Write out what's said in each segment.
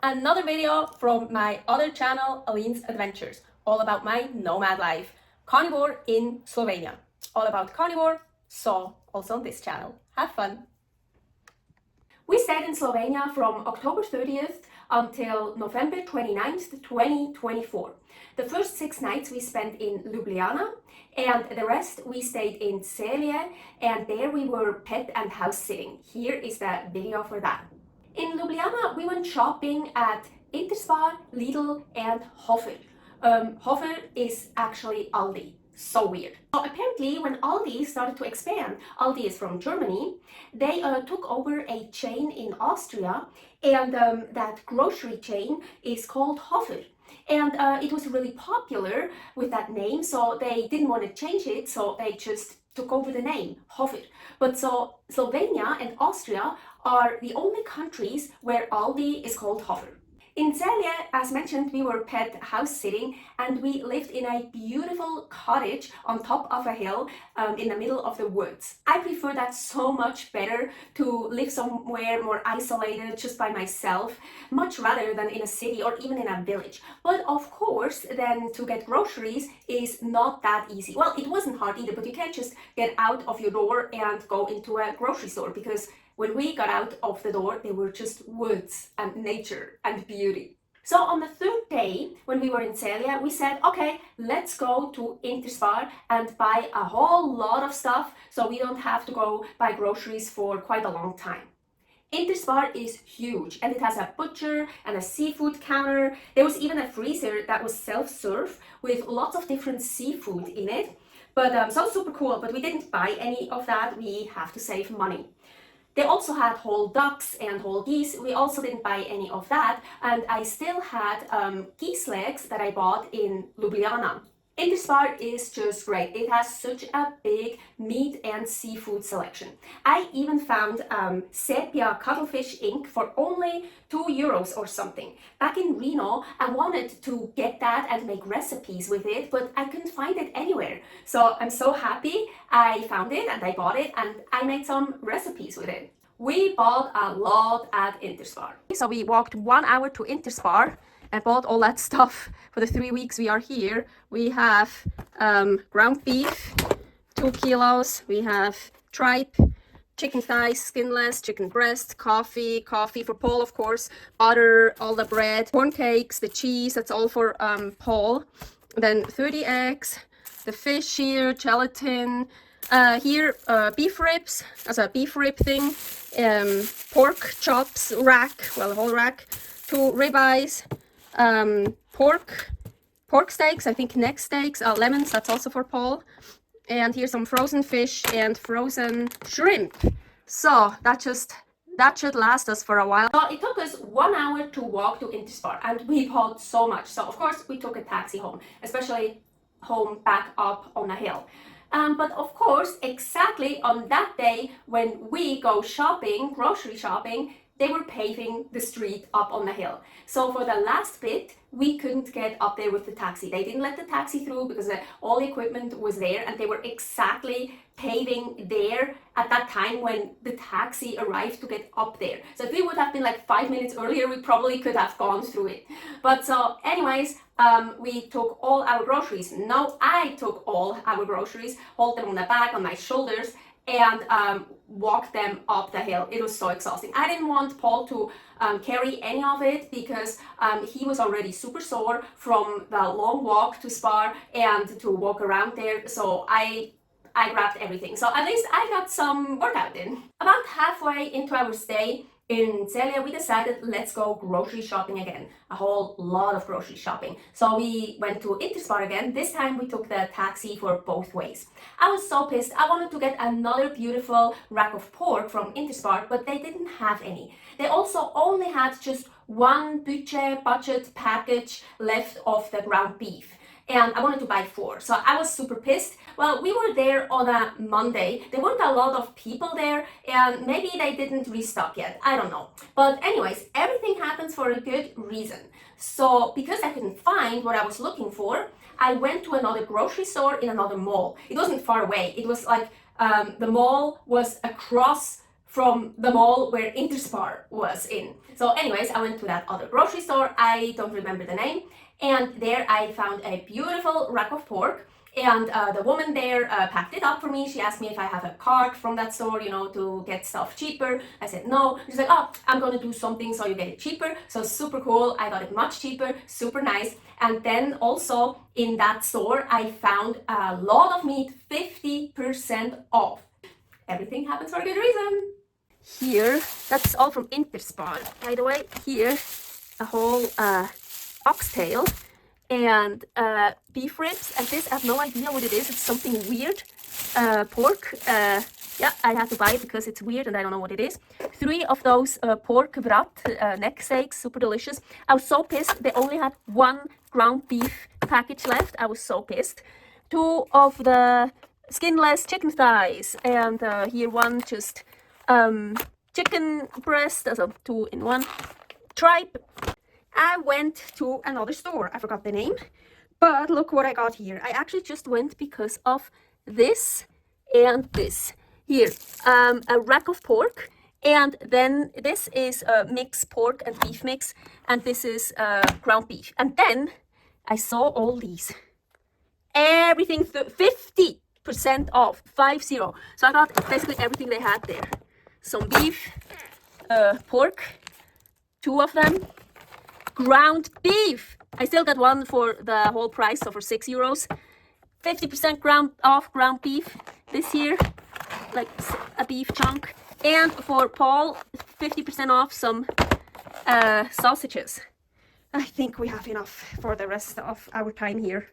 Another video from my other channel, Aline's Adventures, all about my nomad life. Carnivore in Slovenia. All about carnivore, so also on this channel. Have fun! We stayed in Slovenia from October 30th until November 29th, 2024. The first 6 nights we spent in Ljubljana, and the rest we stayed in Serbia, and there we were pet and house sitting. Here is the video for that. In Ljubljana, we went shopping at Interspar, Lidl, and Hofer. Hofer is actually Aldi. So weird. So apparently, when Aldi started to expand, Aldi is from Germany, they took over a chain in Austria, and that grocery chain is called Hofer. And it was really popular with that name, so they didn't want to change it, so they just took over the name, Hofer. But so Slovenia and Austria are the only countries where Aldi is called Hofer. In Serbia, as mentioned, we were pet house sitting, and we lived in a beautiful cottage on top of a hill in the middle of the woods. I prefer that so much better to live somewhere more isolated just by myself, much rather than in a city or even in a village. But of course, then to get groceries is not that easy. Well, it wasn't hard either, but you can't just get out of your door and go into a grocery store, because when we got out of the door, they were just woods and nature and beauty. So on the third day, when we were in Serbia, we said, okay, let's go to Interspar and buy a whole lot of stuff so we don't have to go buy groceries for quite a long time. Interspar is huge, and it has a butcher and a seafood counter. There was even a freezer that was self-serve with lots of different seafood in it. But so super cool, but we didn't buy any of that. We have to save money. They also had whole ducks and whole geese. We also didn't buy any of that, and I still had geese legs that I bought in Ljubljana. Interspar is just great. It has such a big meat and seafood selection. I even found sepia cuttlefish ink for only €2 or something. Back in Reno, I wanted to get that and make recipes with it, but I couldn't find it anywhere. So I'm so happy I found it and I bought it, and I made some recipes with it. We bought a lot at Interspar. So we walked 1 hour to Interspar and bought all that stuff for the 3 weeks we are here. We have ground beef, 2 kilos. We have tripe, chicken thighs, skinless, chicken breast, coffee for Paul, of course, butter, all the bread, corn cakes, the cheese, that's all for Paul. Then 30 eggs, the fish here, gelatin, here beef ribs, as a beef rib thing, pork chops rack, well, a whole rack, 2 ribeyes, pork steaks, I think neck steaks, lemons, that's also for Paul, and here's some frozen fish and frozen shrimp. So that should last us for a while. So it took us 1 hour to walk to Interspar, and we bought so much. So of course we took a taxi home, especially home back up on a hill. But of course, exactly on that day when we go shopping, grocery shopping, they were paving the street up on the hill. So for the last bit, we couldn't get up there with the taxi. They didn't let the taxi through because all the equipment was there, and they were exactly paving there at that time when the taxi arrived to get up there. So if we would have been like 5 minutes earlier, we probably could have gone through it. But so anyways, we took all our groceries. No, I took all our groceries, hold them on the back, on my shoulders, and walk them up the hill. It was so exhausting. I didn't want Paul to carry any of it because he was already super sore from the long walk to Spar and to walk around there. So I grabbed everything. So at least I got some workout in. About halfway into our stay in Serbia, we decided let's go grocery shopping again. A whole lot of grocery shopping. So we went to Interspar again. This time we took the taxi for both ways. I was so pissed. I wanted to get another beautiful rack of pork from Interspar, but they didn't have any. They also only had just one budget package left of the ground beef, and I wanted to buy 4. So I was super pissed. Well, we were there on a Monday. There weren't a lot of people there, and maybe they didn't restock yet. I don't know. But anyways, everything happens for a good reason. So because I couldn't find what I was looking for, I went to another grocery store in another mall. It wasn't far away. It was like the mall was across from the mall where Interspar was in. So anyways, I went to that other grocery store, I don't remember the name, and there I found a beautiful rack of pork. And the woman there packed it up for me. She asked me if I have a card from that store, you know, to get stuff cheaper. I said no. She's like, oh, I'm gonna do something so you get it cheaper. So super cool. I got it much cheaper, super nice. And then also in that store, I found a lot of meat 50% off. Everything happens for a good reason. Here, that's all from Interspar. By the way, here, a whole oxtail and beef ribs, and this I have no idea what it is. It's something weird. Pork. Yeah, I had to buy it because it's weird and I don't know what it is. 3 of those pork brat neck steaks, super delicious. I was so pissed. They only had 1 ground beef package left. I was so pissed. 2 of the skinless chicken thighs, and here 1 just chicken breast, so 2 in 1. Tripe. I went to another store, I forgot the name, but look what I got here. I actually just went because of this and this. Here, a rack of pork, and then this is mixed pork and beef mix, and this is ground beef. And then I saw all these. Everything 50% off, 50. So I got basically everything they had there. Some beef, pork, 2 of them. Ground beef. I still got 1 for the whole price, so for €6. 50% ground beef this here, like a beef chunk. And for Paul, 50% off some sausages. I think we have enough for the rest of our time here.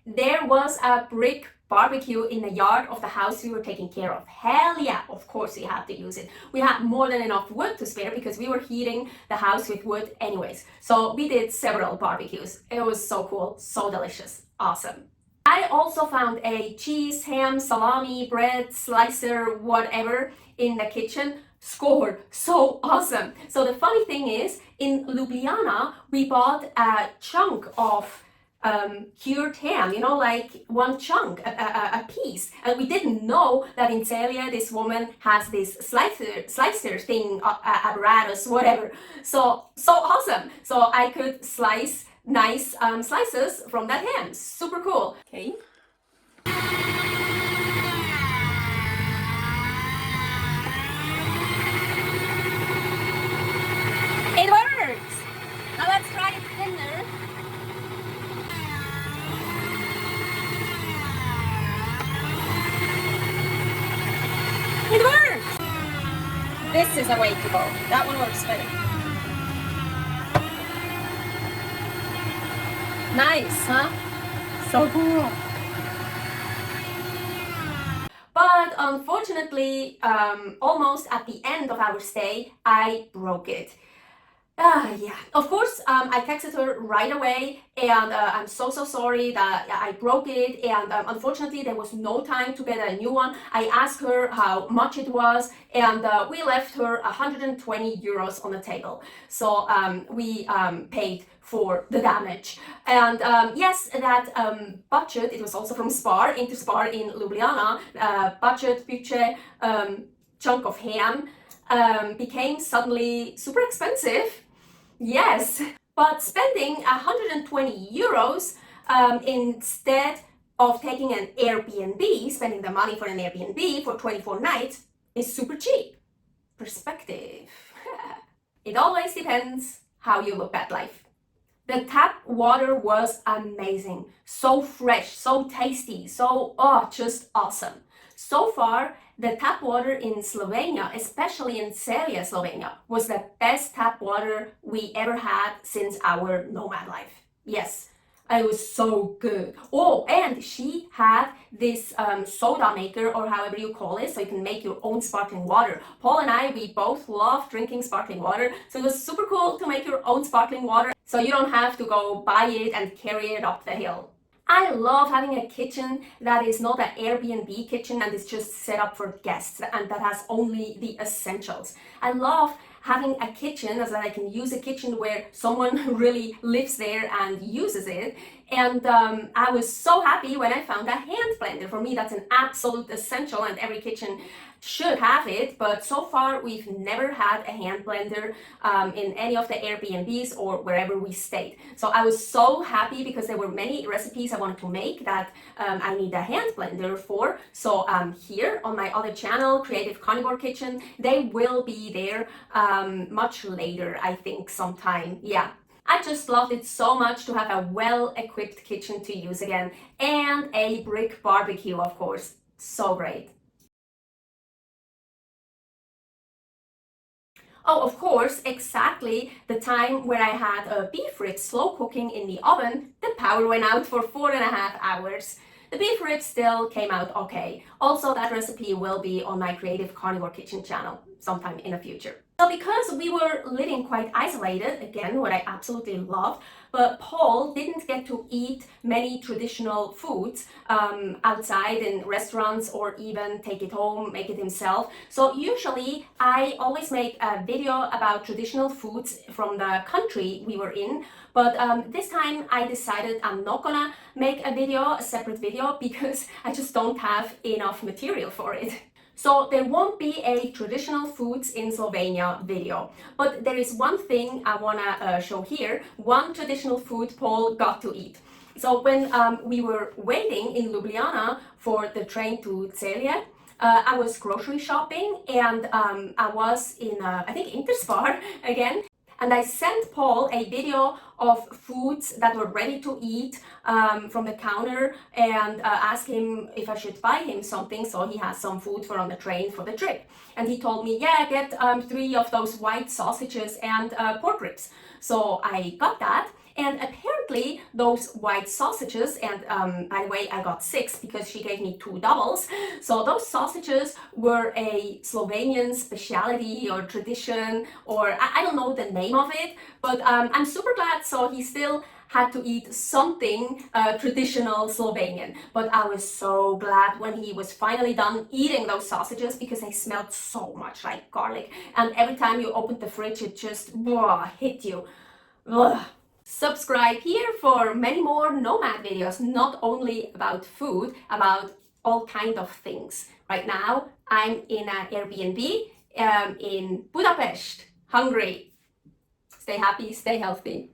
There was a brick barbecue in the yard of the house we were taking care of. Hell yeah, of course we had to use it. We had more than enough wood to spare because we were heating the house with wood anyways. So we did several barbecues. It was so cool, so delicious, awesome. I also found a cheese, ham, salami, bread, slicer, whatever in the kitchen. Scored, so awesome. So the funny thing is, in Ljubljana, we bought a chunk of cured ham, you know, like 1 chunk, a piece, and we didn't know that in Serbia this woman has this slicer thing, apparatus, whatever. So awesome. So I could slice nice slices from that ham. Super cool. Okay. It works. Now let's try it thinner. It works! This is a way to go. That one works better. Nice, huh? So cool. But unfortunately, almost at the end of our stay, I broke it. Yeah, of course, I texted her right away, and I'm so sorry that I broke it, and unfortunately there was no time to get a new one. I asked her how much it was, and we left her €120 on the table. So we paid for the damage. And yes, that budget, it was also from Interspar in Ljubljana, budget chunk of ham became suddenly super expensive. Yes, but spending €120 instead of taking an Airbnb, spending the money for an Airbnb for 24 nights is super cheap. Perspective. It always depends how you look at life. The tap water was amazing, so fresh, so tasty, so just awesome. So far, the tap water in Slovenia, especially in Serbia, Slovenia, was the best tap water we ever had since our nomad life. Yes, it was so good. Oh, and she had this soda maker, or however you call it, so you can make your own sparkling water. Paul and I, we both love drinking sparkling water, so it was super cool to make your own sparkling water, so you don't have to go buy it and carry it up the hill. I love having a kitchen that is not an Airbnb kitchen and is just set up for guests and that has only the essentials. I love having a kitchen, as that I can use a kitchen where someone really lives there and uses it. And I was so happy when I found a hand blender. For me, that's an absolute essential, and every kitchen should have it, but so far we've never had a hand blender in any of the Airbnbs or wherever we stayed. So I was so happy because there were many recipes I wanted to make that I need a hand blender for. So here on my other channel, Creative Carnivore Kitchen, they will be there much later, I think sometime. Yeah. I just loved it so much to have a well-equipped kitchen to use again, and a brick barbecue, of course. So great. Oh, of course, exactly the time where I had a beef rib slow cooking in the oven, the power went out for 4.5 hours. The beef rib still came out okay. Also, that recipe will be on my Creative Carnivore Kitchen channel sometime in the future. So because we were living quite isolated, again, what I absolutely love, but Paul didn't get to eat many traditional foods outside in restaurants or even take it home, make it himself. So usually I always make a video about traditional foods from the country we were in, but this time I decided I'm not gonna make a separate video, because I just don't have enough material for it. So there won't be a traditional foods in Slovenia video, but there is one thing I wanna show here, one traditional food Paul got to eat. So when we were waiting in Ljubljana for the train to Celje, I was grocery shopping, and I was in, I think, Interspar again. And I sent Paul a video of foods that were ready to eat from the counter, and asked him if I should buy him something so he has some food for on the train for the trip. And he told me, yeah, get 3 of those white sausages and pork ribs. So I got that. And apparently those white sausages, and by the way, I got 6 because she gave me 2 doubles. So those sausages were a Slovenian specialty or tradition, or I don't know the name of it, but I'm super glad. So he still had to eat something traditional Slovenian. But I was so glad when he was finally done eating those sausages, because they smelled so much like garlic. And every time you opened the fridge, it just hit you. Ugh. Subscribe here for many more nomad videos, not only about food, about all kind of things. Right now, I'm in an Airbnb in Budapest, Hungary. Stay happy, stay healthy.